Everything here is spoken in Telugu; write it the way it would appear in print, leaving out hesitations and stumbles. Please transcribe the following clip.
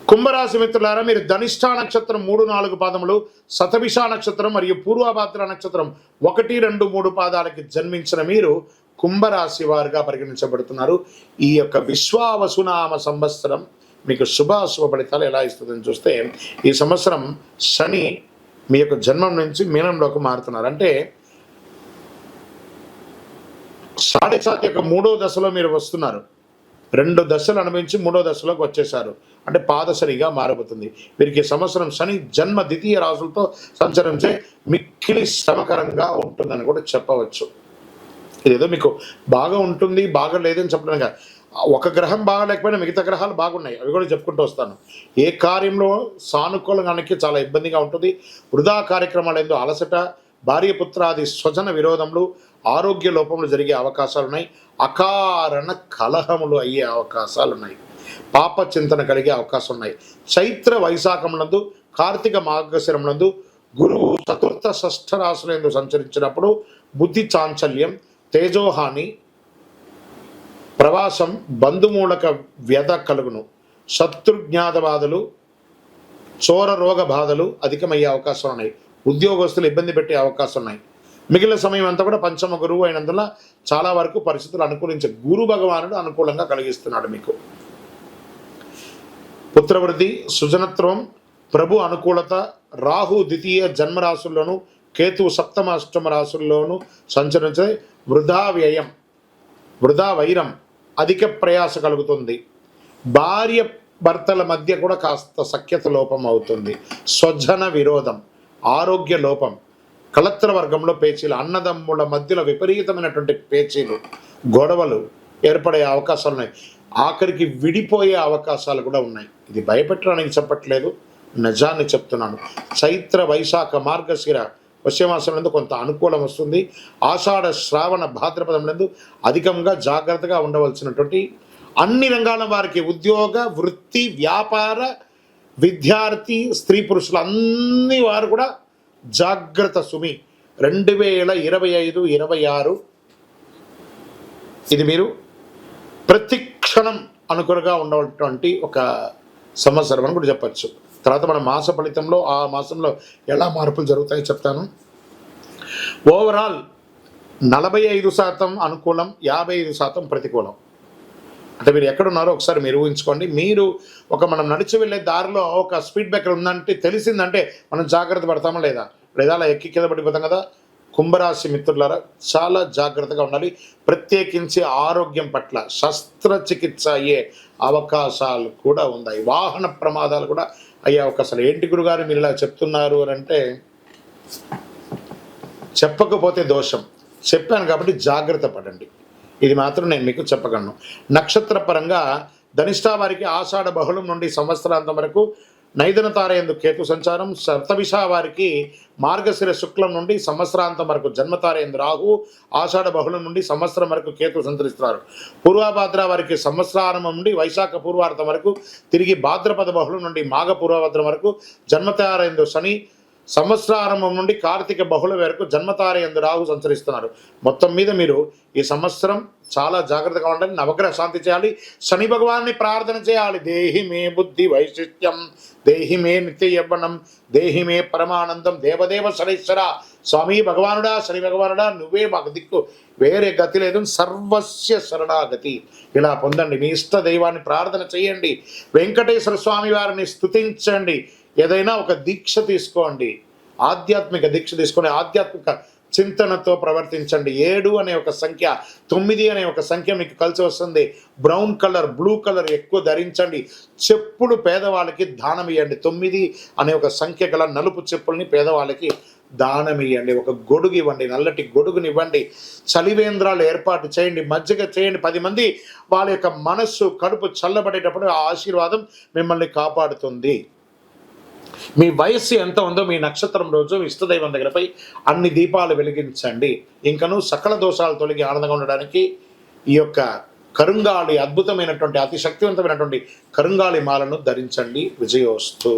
కుంభరాశి మిత్రులారా, మీరు ధనిష్ఠా నక్షత్రం 3-4 పాదములు, శతభిష నక్షత్రం మరియు పూర్వభాద్ర నక్షత్రం 1-2-3 పాదాలకి జన్మించిన మీరు కుంభరాశి వారుగా పరిగణించబడుతున్నారు. ఈ యొక్క విశ్వావసునామ సంవత్సరం మీకు శుభాశుభ ఫలితాలు ఎలా ఇస్తుందని చూస్తే, ఈ సంవత్సరం శని మీ యొక్క జన్మం నుంచి మీనంలోకి మారుతున్నారు. అంటే సాడెసాత్ యొక్క 3వ దశలో మీరు వస్తున్నారు. 2 దశలు అనుభవించి 3వ దశలోకి వచ్చేసారు. అంటే పాదశనిగా మారబోతుంది. వీరికి సంవత్సరం శని జన్మ ద్వితీయ రాశులతో సంచరించే మిక్కిలి శ్రమకరంగా ఉంటుందని కూడా చెప్పవచ్చు. ఇదేదో మీకు బాగా ఉంటుంది, బాగా లేదని చెప్పడం కాదు. ఒక గ్రహం బాగా లేకపోయినా మిగతా గ్రహాలు బాగున్నాయి, అవి కూడా చెప్పుకుంటూ వస్తాను. ఏ కార్యంలో సానుకూలంగానికి చాలా ఇబ్బందిగా ఉంటుంది. వృధా కార్యక్రమాలు ఏందో అలసట, భార్యపుత్రాది స్వజన విరోధములు, ఆరోగ్య లోపములు జరిగే అవకాశాలు ఉన్నాయి. అకారణ కలహములు అయ్యే అవకాశాలు ఉన్నాయి. పాప చింతన కలిగే అవకాశం ఉన్నాయి. చైత్ర వైశాఖమునందు, కార్తీక మార్గశిరమునందు గురువు చతుర్థ షష్ఠ రాశులందు సంచరించినప్పుడు బుద్ధి చాంచల్యం, తేజోహాని, ప్రవాసం, బంధుమూలక వ్యధ కలుగును. శత్రుజ్ఞాత బాధలు, చోర రోగ బాధలు అధికమయ్యే అవకాశం ఉన్నాయి. ఉద్యోగస్తులు ఇబ్బంది పెట్టే అవకాశం ఉన్నాయి. మిగిలిన సమయం అంతా కూడా పంచమ గురువు అయినందున చాలా వరకు పరిస్థితులు అనుకూలించే గురు భగవానుడు అనుకూలంగా కలిగిస్తున్నాడు. మీకు పుత్రవృద్ధి, సుజనత్వం, ప్రభు అనుకూలత, రాహు ద్వితీయ జన్మరాశుల్లోనూ, కేతువు సప్తమ అష్టమ రాశుల్లోనూ సంచరించే వృధా వ్యయం, వృధా వైరం, అధిక ప్రయాస కలుగుతుంది. భార్య భర్తల మధ్య కూడా కాస్త సఖ్యత లోపం అవుతుంది. స్వజన విరోధం, ఆరోగ్య లోపం, కళత్ర వర్గంలో పేచీలు, అన్నదమ్ముల మధ్యలో విపరీతమైనటువంటి పేచీలు, గొడవలు ఏర్పడే అవకాశాలు ఉన్నాయి. ఆఖరికి విడిపోయే అవకాశాలు కూడా ఉన్నాయి. ఇది భయపెట్టడానికి చెప్పట్లేదు, నిజాన్ని చెప్తున్నాను. చైత్ర వైశాఖ మార్గశిర పశ్చిమాసనందు కొంత అనుకూలం వస్తుంది. ఆషాఢ శ్రావణ భాద్రపదములందు అధికంగా జాగ్రత్తగా ఉండవలసినటువంటి అన్ని రంగాల వారికి, ఉద్యోగ, వృత్తి, వ్యాపార, విద్యార్థి, స్త్రీ పురుషులు అన్ని వారు కూడా జాగ్రత్త సుమి. 2025-26 ఇది మీరు ప్రతి క్షణం అనుకూలంగా ఉండేటువంటి ఒక సంవత్సరం అని కూడా చెప్పచ్చు. తర్వాత మన మాస ఫలితంలో ఆ మాసంలో ఎలా మార్పులు జరుగుతాయో చెప్తాను. ఓవరాల్ 45% అనుకూలం, 55% ప్రతికూలం. అంటే మీరు ఎక్కడున్నారో ఒకసారి మీరు ఊహించుకోండి. మీరు మనం నడిచి వెళ్ళే దారిలో ఒక స్పీడ్ బ్రేకర్ ఉందంటే, తెలిసిందంటే మనం జాగ్రత్త పడతామా లేదా అలా ఎక్కి కింద పడిపోతాం కదా. కుంభరాశి మిత్రులారా, చాలా జాగ్రత్తగా ఉండాలి. ప్రత్యేకించి ఆరోగ్యం పట్ల శస్త్రచికిత్స అయ్యే అవకాశాలు కూడా ఉన్నాయి. వాహన ప్రమాదాలు కూడా అయ్యే అవకాశాలు. ఏంటి గురుగారు మీరు ఇలా చెప్తున్నారు అని అంటే, చెప్పకపోతే దోషం, చెప్పాను కాబట్టి జాగ్రత్త పడండి. ఇది మాత్రం నేను మీకు చెప్పగలను. నక్షత్ర పరంగా ధనిష్ఠా వారికి ఆషాఢ బహుళం నుండి సంవత్సరాంతం వరకు నైదన తారయందు కేతు సంచారం. శతభిష వారికి మార్గశిర శుక్లం నుండి సంవత్సరాంతం వరకు జన్మతారయందు రాహు, ఆషాఢ బహుళం నుండి సంవత్సరం వరకు కేతు సంచరిస్తున్నారు. పూర్వభాద్ర వారికి సంవత్సరారంభం నుండి వైశాఖ పూర్వార్థం వరకు, తిరిగి భాద్రపద బహుళం నుండి మాఘ పూర్వభద్రం వరకు జన్మతారయందు శని, సంవత్సరారంభం నుండి కార్తీక బహుళ వరకు జన్మతారయందు రాహు సంచరిస్తున్నారు. మొత్తం మీద మీరు ఈ సంవత్సరం చాలా జాగ్రత్తగా ఉండాలి. నవగ్రహ శాంతి చేయాలి. శని భగవాన్ని ప్రార్థన చేయాలి. దేహి మే బుద్ధి వైశిష్ట్యం, దేహి మే నిత్య యవ్వనం, దేహి మే పరమానందం, దేవదేవ శనీశ్వర, స్వామి భగవానుడా, శని భగవానుడా, నువ్వే మాకు దిక్కు, వేరే గతి లేదు, సర్వస్య శరణాగతి. ఇలా పొందండి. మీ ఇష్ట దైవాన్ని ప్రార్థన చేయండి. వెంకటేశ్వర స్వామి వారిని స్తుతించండి. ఏదైనా ఒక దీక్ష తీసుకోండి, ఆధ్యాత్మిక దీక్ష తీసుకొని ఆధ్యాత్మిక చింతనతో ప్రవర్తించండి. 7 అనే ఒక సంఖ్య, 9 అనే ఒక సంఖ్య మీకు కలిసి వస్తుంది. బ్రౌన్ కలర్, బ్లూ కలర్ ఎక్కువ ధరించండి. చెప్పులు పేదవాళ్ళకి దానం ఇవ్వండి. 9 అనే ఒక సంఖ్య గల నలుపు చెప్పుల్ని పేదవాళ్ళకి దానం ఇవ్వండి. ఒక గొడుగు ఇవ్వండి, నల్లటి గొడుగునివ్వండి. చలివేంద్రాలు ఏర్పాటు చేయండి, మజ్జిగ చేయండి. 10 మంది వాళ్ళ యొక్క మనస్సు, కడుపు చల్లబడేటప్పుడు ఆ ఆశీర్వాదం మిమ్మల్ని కాపాడుతుంది. మీ వయస్సు ఎంత ఉందో మీ నక్షత్రం రోజు ఇష్టదైవం దగ్గరపై అన్ని దీపాలు వెలిగించండి. ఇంకను సకల దోషాలు తొలగి ఆనందంగా ఉండడానికి ఈ యొక్క కరుంగాళి, అద్భుతమైనటువంటి అతి శక్తివంతమైనటువంటి కరుంగాళి మాలను ధరించండి. విజయోస్తు.